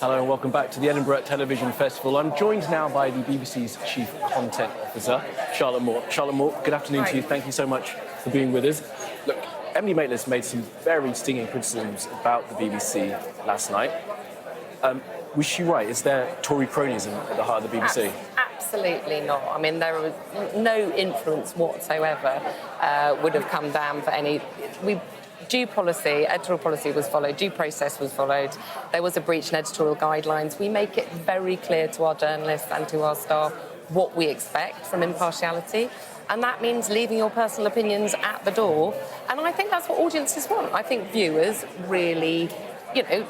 Hello and welcome back to the Edinburgh Television Festival. I'm joined now by the BBC's Chief Content Officer, Charlotte Moore. Charlotte Moore, good afternoon to you. Thank you so much for being with us. Look, Emily Maitlis made some very stinging criticisms about the BBC last night. Was she right? Is there Tory cronyism at the heart of the BBC? Absolutely not. I mean, there was no influence whatsoever would have come down for any... Due policy, editorial policy was followed, due process was followed. There was a breach in editorial guidelines. We make it very clear to our journalists and to our staff what we expect from impartiality. And that means leaving your personal opinions at the door. And I think that's what audiences want. I think viewers really,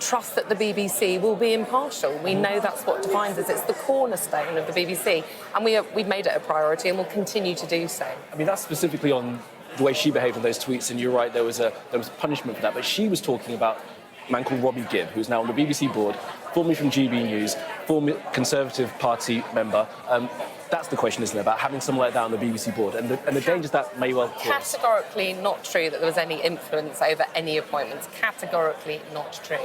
trust that the BBC will be impartial. We know that's what defines us. It's the cornerstone of the BBC. And we've made it a priority and will continue to do so. I mean, that's specifically on the way she behaved in those tweets, and you're right, there was punishment for that. But she was talking about a man called Robbie Gibb, who's now on the BBC board, formerly from GB News, former Conservative Party member. That's the question, isn't it, about having someone like that on the BBC board and the dangers that may well cause. Categorically not true that there was any influence over any appointments. Categorically not true.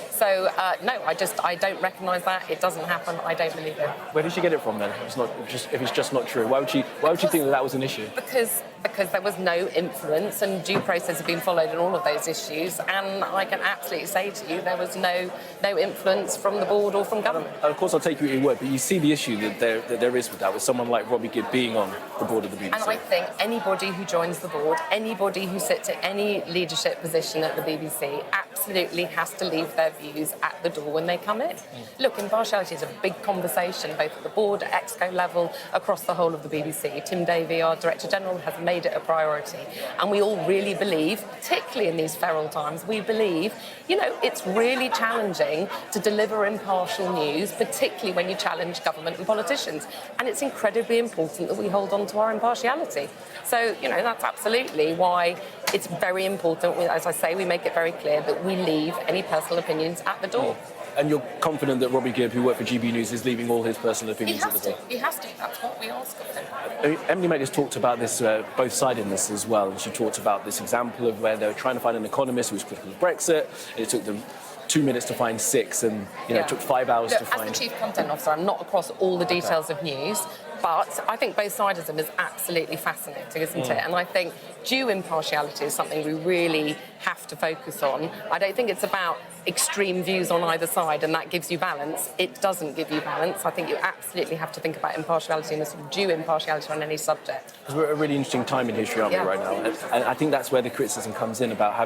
So, no, I don't recognise that. It doesn't happen. I don't believe it. Where did she get it from, then, if it's just not true? Why would she think that was an issue? Because there was no influence and due process had been followed in all of those issues, and I can absolutely say to you there was no influence from the board or from government. Of course, I'll take you at your word, but you see the issue that there is with that, with someone like Robbie Gibb being on the board of the BBC. And I think anybody who joins the board, anybody who sits at any leadership position at the BBC, absolutely has to leave their views at the door when they come in. Look, impartiality is a big conversation, both at the board, at ExCo level, across the whole of the BBC. Tim Davie, our Director General, has made it a priority. And we all really believe, particularly in these feral times, we believe, it's really challenging to deliver impartial news, particularly when you challenge government and politicians. And it's incredibly important that we hold on to our impartiality. So, that's absolutely why it's very important, as I say, we make it very clear that we leave any personal opinions at the door. And you're confident that Robbie Gibb, who worked for GB News, is leaving all his personal opinions at the door? He has to. That's what we ask of him. Emily Maitlis talked about this, both sides in this as well, and she talked about this example of where they were trying to find an economist who was critical of Brexit, and it took them 2 minutes to find 6, and it took 5 hours to find... As the Chief Content Officer, I'm not across all the details of news, but I think both sidism is absolutely fascinating, isn't it? And I think due impartiality is something we really have to focus on. I don't think it's about extreme views on either side and that gives you balance. It doesn't give you balance. I think you absolutely have to think about impartiality and a sort of due impartiality on any subject. Because we're at a really interesting time in history, aren't we, right now? And I think that's where the criticism comes in about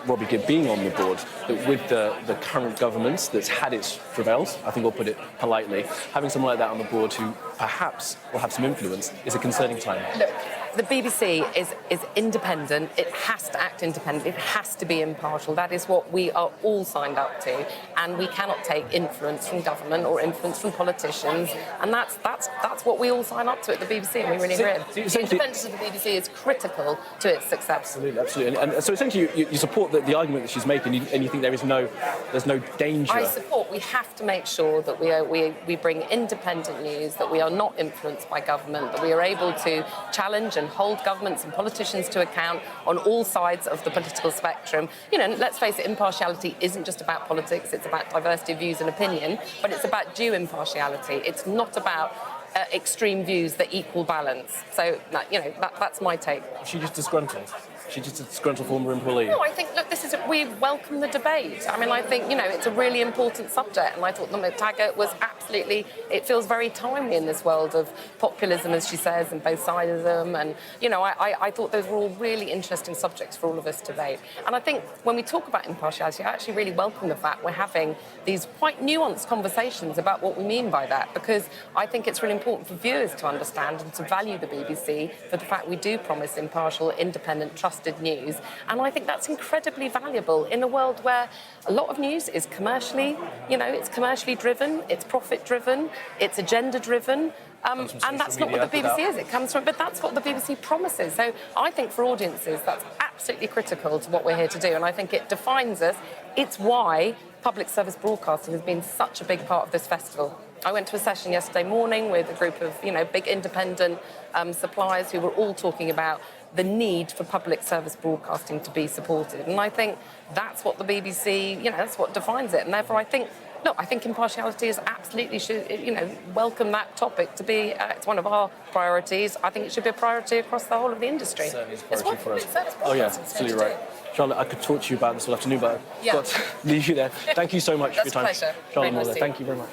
Robbie Gibb being on the board, that with the current government that's had its travails, I think we'll put it politely, having someone like that on the board who perhaps will have some influence is a concerning time. Look, the BBC is independent. It has to act independently. It has to be impartial. That is what we are all signed up to. And we cannot take influence from government or influence from politicians. And that's what we all sign up to at the BBC, and we really agree. The independence of the BBC is critical to its success. Absolutely. And so essentially you support the argument that she's making, and you think there's no danger. I support. We have to make sure that we bring independent news, that we are not influenced by government, that we are able to challenge and hold governments and politicians to account on all sides of the political spectrum. Let's face it, impartiality isn't just about politics, it's about diversity of views and opinion, but it's about due impartiality. It's not about extreme views that equal balance. So, that's my take. She just disgruntled. She's just a disgruntled former employee. No, I think, look, we welcome the debate. I mean, I think, it's a really important subject, and I thought the MacTaggart was absolutely, it feels very timely in this world of populism, as she says, and both sidism, and, I thought those were all really interesting subjects for all of us to debate. And I think when we talk about impartiality, I actually really welcome the fact we're having these quite nuanced conversations about what we mean by that, because I think it's really important for viewers to understand and to value the BBC for the fact we do promise impartial, independent, trusted news, and I think that's incredibly valuable in a world where a lot of news is commercially, it's commercially driven, it's profit driven, it's agenda driven, and that's not what the BBC is. It comes from, but that's what the BBC promises. So I think for audiences that's absolutely critical to what we're here to do, and I think it defines us. It's why public service broadcasting has been such a big part of this festival. I went to a session yesterday morning with a group of, big independent suppliers who were all talking about the need for public service broadcasting to be supported. And I think that's what the BBC, that's what defines it. And therefore, I think look, I think impartiality is absolutely should, you know, welcome that topic to be. It's one of our priorities. I think it should be a priority across the whole of the industry. Certainly it's a priority for us. Oh yeah, absolutely right. Charlotte, I could talk to you about this all afternoon, but I've got to leave you there. Thank you so much for your time. That's a pleasure. Charlotte Very nice Moore, to thank you very much.